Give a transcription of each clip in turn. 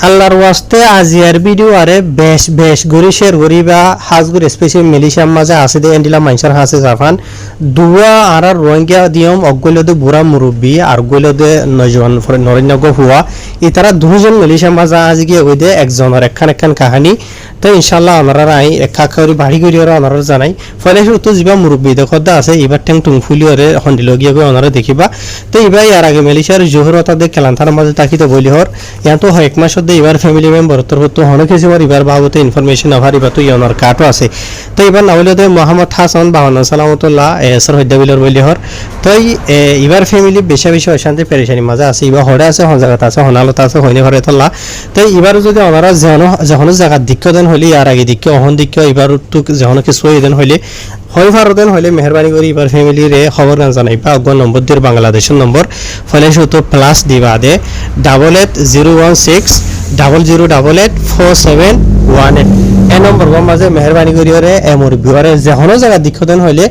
আল্লাহর ওয়াস্তে আজিয়ার ভিডিও আরে বেশ বেশ গরি শেয়ার করি বা হাজগুর স্পেশাল মিলিশিয়ার মাঝে আছে দে এন্ডিলা মাইনসার হাসে জাফান দুয়া আর রোহিঙ্গা দিয়ম অগলদে বুড়া মুরব্বী আর গলদে নজন নরেন্দ্র হুয়া ই তারা দুজন মিলিশিয়ার মাঝে আজকে ওই দে একজনের একখান কাহানি তো ইনশাআল্লাহ ওনারা আই একা করে বাড়ি করি ওরা ওনারা জানাই ফলে তো যিবা মুরব্বী দেখতে আছে এবার ঠ্যাং টুং ফুলি ওরে হন্ডিলগিয়া গিয়ে ওনারা দেখিবা তো এবার ইয়ার আগে মিলিশিয়ার জোহরতা দে কেলান্থার মাঝে তাকিতে বলি হর ইয়া তো এক মাস এবার ফ্যামিলি মেম্বার তোর তো হনে কিছু এবার বাবুতে ইনফরমেশন আভার এবার তো ইয়নার কাটও আছে তো এবার নাবলে মোহাম্মদ হাসান বাহান্ন সালামতুল্লাহ এসর হদ্দাবিলর বলি হর তো এবার ফ্যামিলি বেশি বেশি অশান্তি পেরেশানি মাঝে আছে এবার হরে আছে হন জায়গাতে আছে হনালত আছে হইনি ঘরে তোলা তো এবার যদি ওনারা যখন জায়গার দিক্ষ দেন হলে আর আগে দিক্ষ অহন দিক্ষ এবার তো যখন কিছু দেন হলে হয় ভারতেন হলে মেহরবানি করে এবার ফ্যামিলির খবর গান জানাইবা অজ্ঞ নম্বর দিয়ে বাংলাদেশের নম্বর ফলে শুধু প্লাস দিবা দে 880160084718 এই নম্বর মাঝে মেহরবানি করিওরে এমর বিওরে যেহনো জায়গা দিক্ষতেন হইলে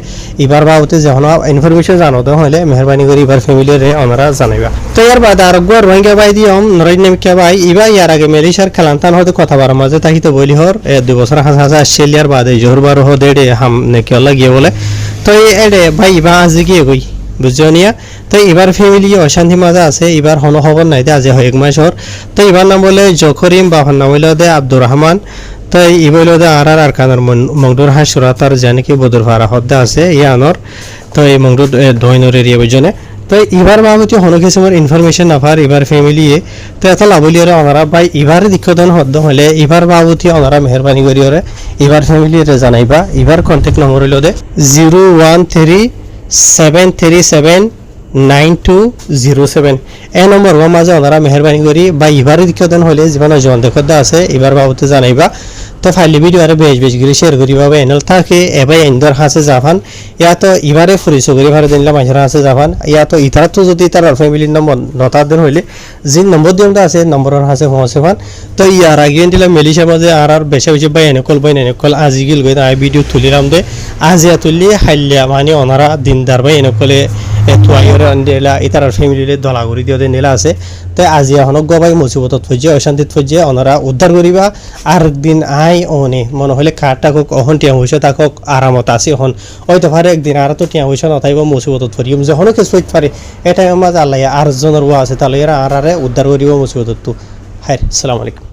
এবার বাবুতে যেহনো ইনফরমেশন জানোতে হইলে মেহরবানি করে এবার ফ্যামিলির ওনারা জানাইবা তো এর বাদ আর রোহিঙ্গা বাই দিয়ম নরেন্দ্র ভাই এবার ইয়ার আগে মেলিশার খেলান্তান হয়তো কথা বার মাঝে তাকিতে বলি হর 2 বছর হাসা অস্ট্রেলিয়ার বাদে জোহরবার হো দেড়ে হাম নেকে লাগিয়ে বলে তো এডে ভাই এবার আজ গিয়ে গই বুঝছো নিয়া তো এবার ফ্যামিলি অশান্তি মাঝে আছে এবার হন খবর নাই আজ এক মাস হর তো এবার নাম বলে জখরিম বা নাম বলে দে আব্দুর রহমান তো ই বইল দে আর কানার মংডুর হাঁ সুরাতার জানি কি বদর ভাড়া হদ্দা আছে ইয়ানর তো এই মংডুর দৈনর এরিয়া বুঝনে তো এবার বাবুতি হন কিসমের ইনফরমেশন আফার এবার ফ্যামিলি তো এত লাভলিয়রে ওনারা ভাই এবার দীক্ষতন হদ্দ হলে এবার বাবুতি ওনারা মেহরবানি করিওরে এবার ফ্যামিলির জানাইবা এবার কন্ট্যাক্ট নম্বর হইল দে 01373379207 এই নম্বর মাঝে ওনারা মেহরবানি করি বা এবারে দীক্ষতন হলে জীবনে জন দেখতে আছে এবার বাবুতে জানাইবা তো ফাইলি ভিডিও আর বেশ করে শেয়ার করি বাবা এনল থাকে এবার ইন্দর হাসে যাবান ইয়া তো এবারে ফুরিছো করি ভারে দিনলা মাঝে হাসে যাবান ইয়া তো ইতারা তো যদি তার ফ্যামিলির নম্বর নতাদের হইলে যে নম্বর দিমটা আছে নম্বরের হাসে পৌঁছে ফান তো ইয়ার আগে দিলা মেলিশা মাঝে আর বেশি বেশি বাই এনেকল আজি গিল গই আই ভিডিও তুলিলাম দে আজিয়া তুললি হাইলিয়া মানে ওনারা দিনদার বাই এনেকলে তোয়াইরে আন্দিলা ইতার ফ্যামিলিরে দলাগুড়ি দিয়ে নেলা আছে তাই আজি এখনক গবাই মুসিবতত ফজে অশান্তিত ফজে ওনারা উদ্ধার করিবা আর দিন আই ওনে মনে হলে কারটাক অহন টিয়া হইছে তাকক আরামত আছে হন হয়তো পারে একদিন আর তো টিয়া হইছে নথাইব মুসিবতত ফরিম যখন কিছু পারে এটাই মাঝে আল্লাহ আর জনের আছে তাহলে এরা আর উদ্ধার করিব মুসিবতত হাই আসসালামু আলাইকুম।